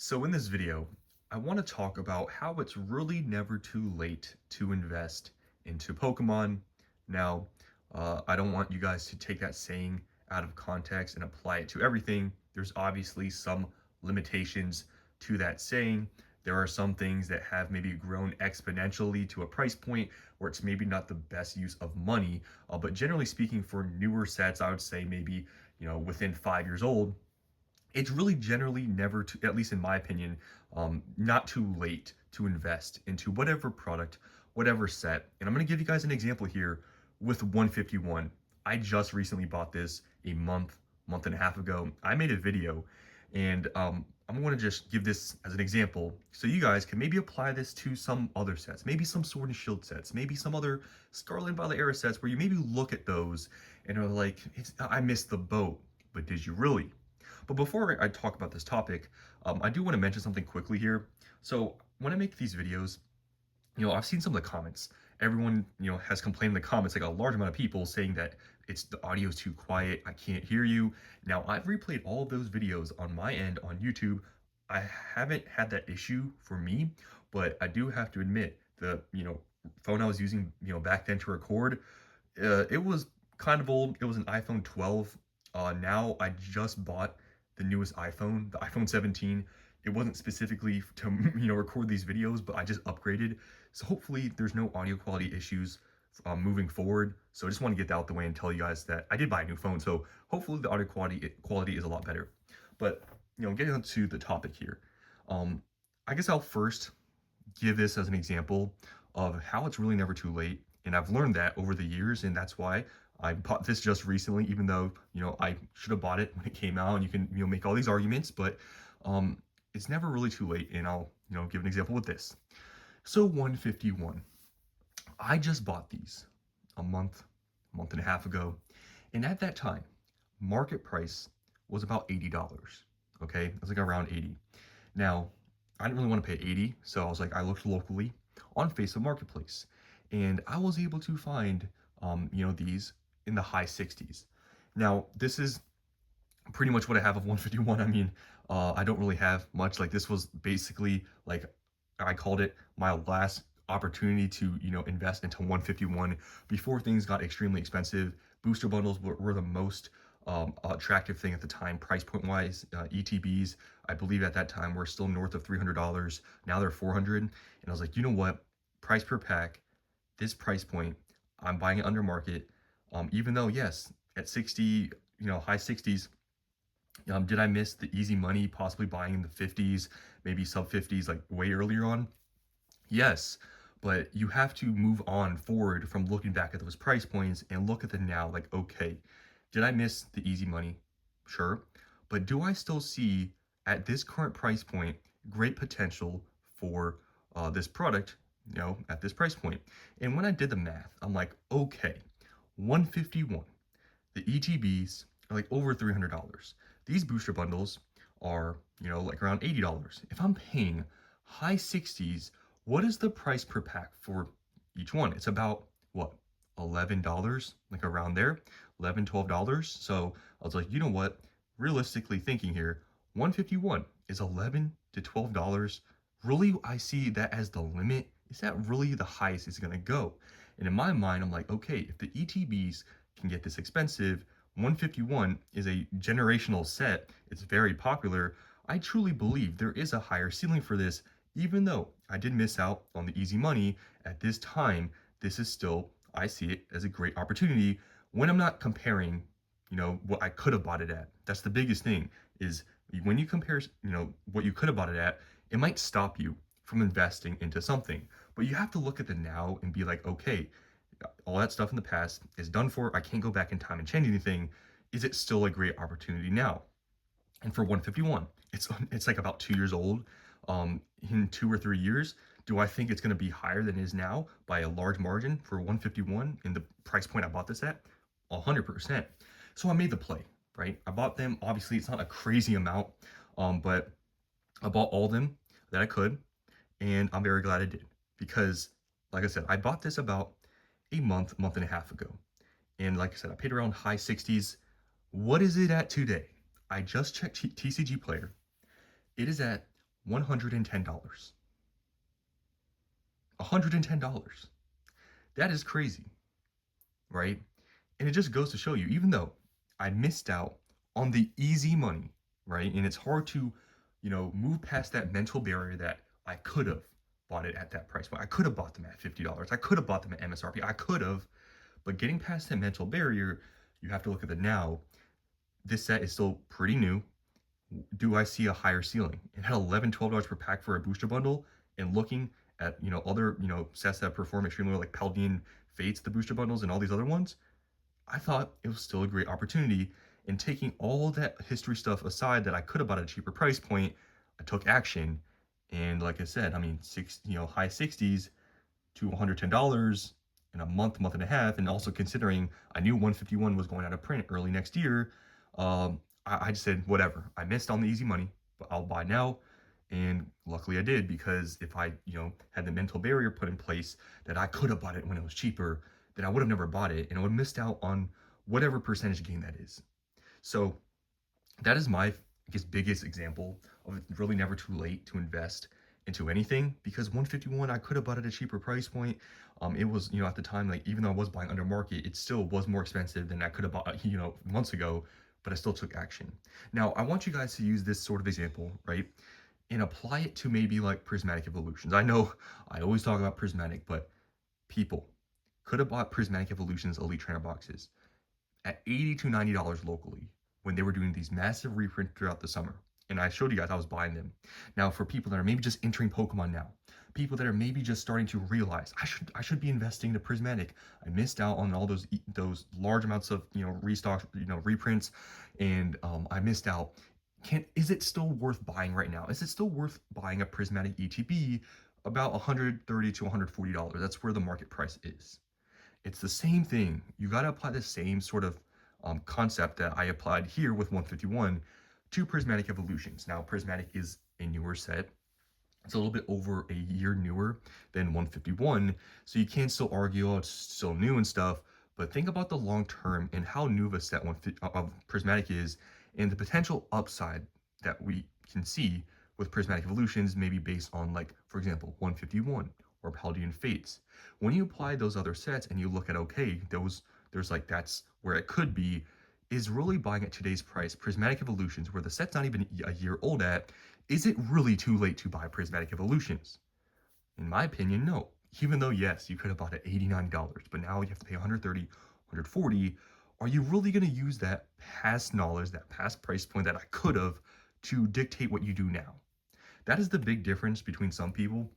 So in this video, I want to talk about how it's really never too late to invest into Pokemon. Now, I don't want you guys to take that saying out of context and apply it to everything. There's obviously some limitations to that saying. There are some things that have maybe grown exponentially to a price point where it's maybe not the best use of money. But generally speaking, for newer sets, I would say maybe, within 5 years old, it's really generally never too, at least in my opinion, not too late to invest into whatever product, whatever set. And I'm going to give you guys an example here with 151. I just recently bought this a month and a half ago. I made a video, and I'm going to just give this as an example so you guys can maybe apply this to some other sets, maybe some Sword and Shield sets, maybe some other Scarlet and Violet era sets where you maybe look at those and are like, I missed the boat, but did you really? But before I talk about this topic, I do want to mention something quickly here. So when I make these videos, I've seen some of the comments. Everyone, has complained in the comments, like a large amount of people saying that the audio is too quiet, I can't hear you. Now, I've replayed all of those videos on my end on YouTube. I haven't had that issue for me, but I do have to admit the, phone I was using, back then to record, it was kind of old. It was an iPhone 12. Now I just bought the newest iPhone, the iPhone 17. It wasn't specifically to record these videos, but I just upgraded. So hopefully there's no audio quality issues moving forward. So I just want to get that out the way and tell you guys that I did buy a new phone. So hopefully the audio quality is a lot better. But getting into the topic here, I guess I'll first give this as an example of how it's really never too late. And I've learned that over the years, and that's why I bought this just recently, even though, I should have bought it when it came out, and you can, make all these arguments, but it's never really too late. And I'll, give an example with this. So 151, I just bought these a month and a half ago. And at that time, market price was about $80. Okay. It was like around 80. Now, I didn't really want to pay 80. So I was like, I looked locally on Facebook Marketplace, and I was able to find, these in the high 60s. Now, this is pretty much what I have of 151. I mean, I don't really have much. Like, this was basically like, I called it my last opportunity to, invest into 151 before things got extremely expensive. Booster bundles were the most attractive thing at the time, price point wise. ETBs, I believe at that time, were still north of $300. Now they're 400. And I was like, you know what? Price per pack, this price point, I'm buying it under market. Even though, yes, at 60, high 60s, did I miss the easy money, possibly buying in the 50s, maybe sub 50s, like way earlier on? Yes, but you have to move on forward from looking back at those price points and look at the now, like, okay, did I miss the easy money? Sure. But do I still see at this current price point great potential for this product, at this price point? And when I did the math, I'm like, okay, 151, the ETBs are like over $300. These booster bundles are, like around $80. If I'm paying high 60s, what is the price per pack for each one? It's about what, $11, like around there, $11, $12. So I was like, you know what? Realistically thinking here, 151 is $11 to $12. Really, I see that as the limit. Is that really the highest it's gonna go? And in my mind, I'm like, okay, if the ETBs can get this expensive, 151 is a generational set. It's very popular. I truly believe there is a higher ceiling for this, even though I did miss out on the easy money. At this time, this is still, I see it as a great opportunity when I'm not comparing, what I could have bought it at. That's the biggest thing, is when you compare, what you could have bought it at, it might stop you from investing into something. But you have to look at the now and be like, okay, all that stuff in the past is done for. I can't go back in time and change anything. Is it still a great opportunity now? And for 151, it's like about 2 years old. In 2 or 3 years, do I think it's going to be higher than it is now by a large margin for 151 in the price point I bought this at? 100%. So I made the play, right? I bought them. Obviously, it's not a crazy amount, but I bought all of them that I could, and I'm very glad I did because, like I said, I bought this about a month and a half ago. And like I said, I paid around high 60s. What is it at today? I just checked TCG Player. It is at $110. $110. That is crazy, right? And it just goes to show you, even though I missed out on the easy money, right? And it's hard to, move past that mental barrier that I could have bought it at that price point. I could have bought them at $50. I could have bought them at MSRP. I could have, but getting past that mental barrier, you have to look at the now. This set is still pretty new. Do I see a higher ceiling? It had $11, $12 per pack for a booster bundle, and looking at other sets that perform extremely well, like Paldean Fates, the booster bundles, and all these other ones, I thought it was still a great opportunity. And taking all that history stuff aside that I could have bought at a cheaper price point, I took action. And like I said, I mean, high 60s to $110 in a month and a half. And also considering I knew 151 was going out of print early next year, I just said, whatever. I missed on the easy money, but I'll buy now. And luckily I did, because if I, had the mental barrier put in place that I could have bought it when it was cheaper, then I would have never bought it and I would have missed out on whatever percentage gain that is. So that is my, I guess, biggest example of it's really never too late to invest into anything, because 151, I could have bought it at a cheaper price point. It was, at the time, like, even though I was buying under market, it still was more expensive than I could have bought, months ago, but I still took action. Now, I want you guys to use this sort of example, right? And apply it to maybe like Prismatic Evolutions. I know I always talk about Prismatic, but people could have bought Prismatic Evolutions Elite Trainer boxes at $80 to $90 locally when they were doing these massive reprints throughout the summer. And I showed you guys I was buying them. Now, for people that are maybe just entering Pokemon now, people that are maybe just starting to realize I should be investing to Prismatic. I missed out on all those large amounts of restock, reprints, and I missed out. Is it still worth buying right now? Is it still worth buying a Prismatic ETB about $130 to $140? That's where the market price is. It's the same thing. You got to apply the same sort of concept that I applied here with 151 to Prismatic Evolutions. Now, Prismatic is a newer set. It's a little bit over a year newer than 151, so you can still argue, oh, it's still new and stuff, but think about the long term and how new of a set of Prismatic is, and the potential upside that we can see with Prismatic Evolutions, maybe based on, like, for example, 151 or Paldean Fates. When you apply those other sets and you look at, okay, there's like, that's where it could be, is really buying at today's price Prismatic Evolutions, where the set's not even a year old at, is it really too late to buy Prismatic Evolutions? In my opinion, no. Even though, yes, you could have bought it $89, but now you have to pay $130, $140. Are you really going to use that past knowledge, that past price point that I could have, to dictate what you do now? That is the big difference between some people.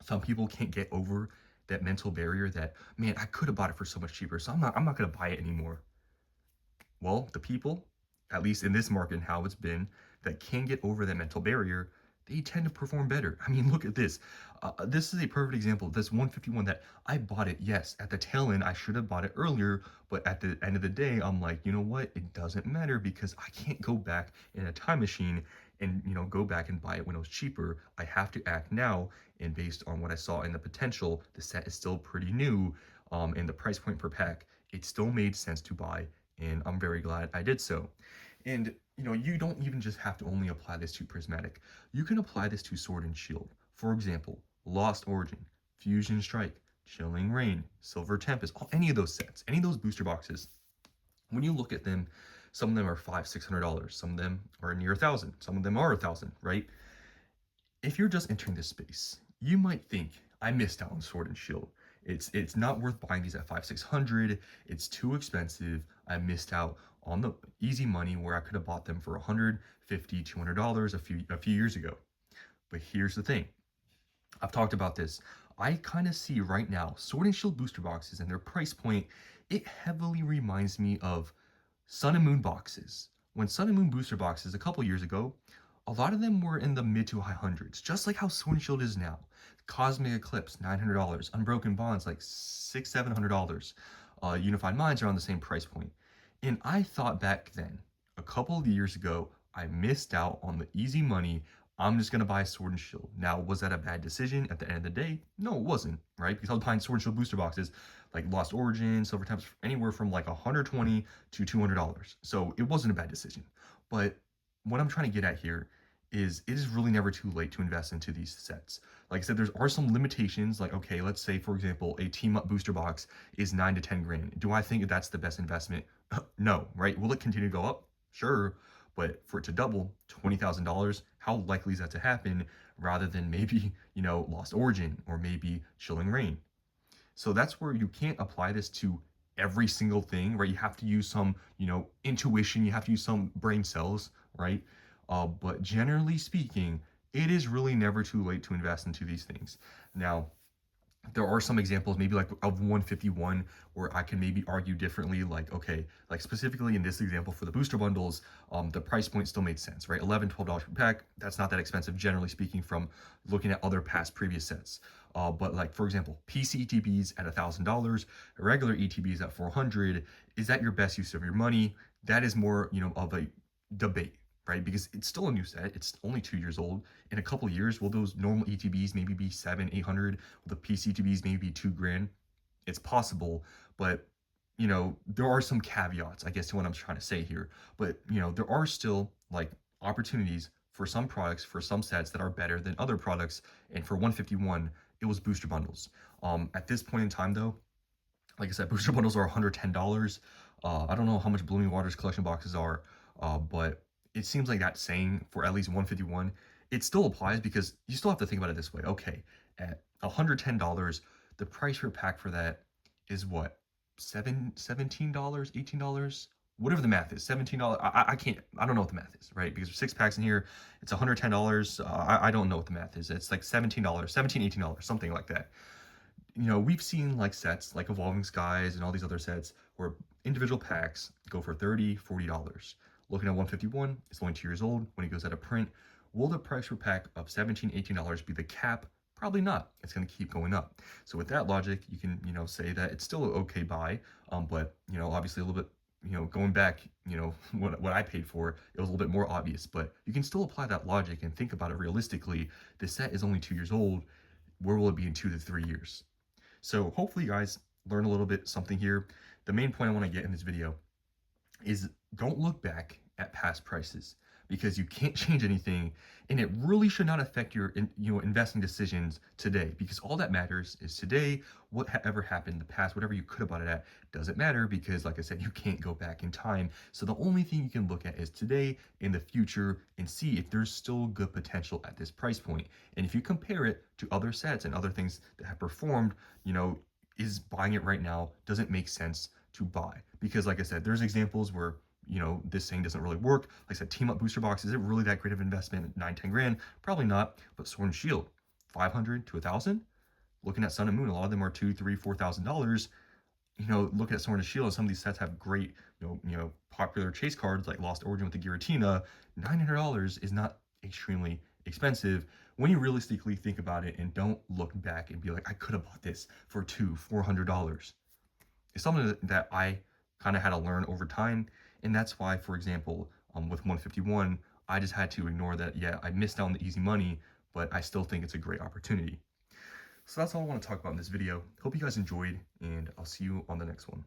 Some people can't get over that mental barrier that, man, I could have bought it for so much cheaper, so I'm not going to buy it anymore. Well, the people, at least in this market and how it's been, that can get over that mental barrier, they tend to perform better. I mean, look at this. This is a perfect example. This 151 that I bought it, yes, at the tail end, I should have bought it earlier, but at the end of the day, I'm like, you know what? It doesn't matter, because I can't go back in a time machine and, go back and buy it when it was cheaper. I have to act now, and based on what I saw in the potential, the set is still pretty new, and the price point per pack, it still made sense to buy, and I'm very glad I did so. And you don't even just have to only apply this to Prismatic. You can apply this to Sword and Shield. For example, Lost Origin, Fusion Strike, Chilling Reign, Silver Tempest, any of those sets, any of those booster boxes. When you look at them, some of them are $500, $600. Some of them are near 1,000. Some of them are 1,000, right? If you're just entering this space, you might think, I missed out on Sword and Shield. It's not worth buying these at $500, $600. It's too expensive. I missed out on the easy money where I could have bought them for $150, $200 a few years ago. But here's the thing. I've talked about this. I kind of see right now Sword and Shield booster boxes and their price point, it heavily reminds me of Sun and Moon boxes. When Sun and Moon booster boxes a couple years ago, a lot of them were in the mid to high hundreds, just like how Sword and Shield is now. Cosmic Eclipse, $900. Unbroken Bonds, like $600, $700. Unified Minds are on the same price point. And I thought back then, a couple of years ago, I missed out on the easy money. I'm just going to buy Sword and Shield. Now, was that a bad decision at the end of the day? No, it wasn't, right? Because I was buying Sword and Shield booster boxes, like Lost Origin, Silver Tempest, anywhere from like $120 to $200. So it wasn't a bad decision. But what I'm trying to get at here is it is really never too late to invest into these sets. Like I said, there are some limitations. Like, okay, let's say, for example, a team up booster box is 9 to 10 grand. Do I think that's the best investment? No, right? Will it continue to go up? Sure. But for it to double $20,000, how likely is that to happen rather than maybe, Lost Origin or maybe Chilling Reign? So that's where you can't apply this to every single thing, right? You have to use some, intuition, you have to use some brain cells, right? But generally speaking, it is really never too late to invest into these things. Now, there are some examples maybe like of 151 where I can maybe argue differently, like, okay, like specifically in this example for the booster bundles, the price point still made sense, right? $11 per pack, that's not that expensive generally speaking from looking at other past previous sets. But like, for example, PC ETBs at $1,000, regular ETBs at 400, is that your best use of your money? That is more, of a debate, right? Because it's still a new set. It's only 2 years old. In a couple of years, will those normal ETBs maybe be 700, 800? Will the PC ETBs maybe be 2 grand? It's possible, but there are some caveats, I guess, to what I'm trying to say here. But there are still like opportunities for some products, for some sets that are better than other products. And for 151, it was booster bundles. At this point in time, though, like I said, booster bundles are $110. I don't know how much Blooming Waters collection boxes are, but it seems like that saying for at least 151, it still applies because you still have to think about it this way. Okay, at $110, the price per pack for that is what? $17, $18? Whatever the math is, $17. I can't, I don't know what the math is, right? Because there's 6 packs in here, it's $110. I don't know what the math is. It's like $17, $18, something like that. We've seen like sets like Evolving Skies and all these other sets where individual packs go for $30, $40. Looking at 151, it's only 2 years old. When it goes out of print, will the price per pack of $17, $18 be the cap? Probably not. It's going to keep going up. So with that logic, you can, say that it's still an okay buy. But, obviously a little bit, going back, what I paid for, it was a little bit more obvious, but you can still apply that logic and think about it realistically. The set is only 2 years old. Where will it be in 2 to 3 years? So hopefully you guys learn a little bit something here. The main point I want to get in this video is don't look back at past prices because you can't change anything, and it really should not affect your investing decisions today, because all that matters is today. Whatever happened in the past, whatever you could have bought it at, doesn't matter, because like I said, you can't go back in time. So the only thing you can look at is today and the future and see if there's still good potential at this price point. And if you compare it to other sets and other things that have performed, is buying it right now doesn't make sense to buy, because like I said, there's examples where this thing doesn't really work. Like I said, team up booster box, is it really that great of investment? 9, 10 grand? Probably not. But Sword and Shield, 500 to 1,000. Looking at Sun and Moon, a lot of them are $2, $3, $4,000. Looking at Sword and Shield, some of these sets have great, popular chase cards like Lost Origin with the Giratina. $900 is not extremely expensive when you realistically think about it, and don't look back and be like, I could have bought this for $400. It's something that I kind of had to learn over time. And that's why, for example, with 151, I just had to ignore that. Yeah, I missed out on the easy money, but I still think it's a great opportunity. So that's all I want to talk about in this video. Hope you guys enjoyed, and I'll see you on the next one.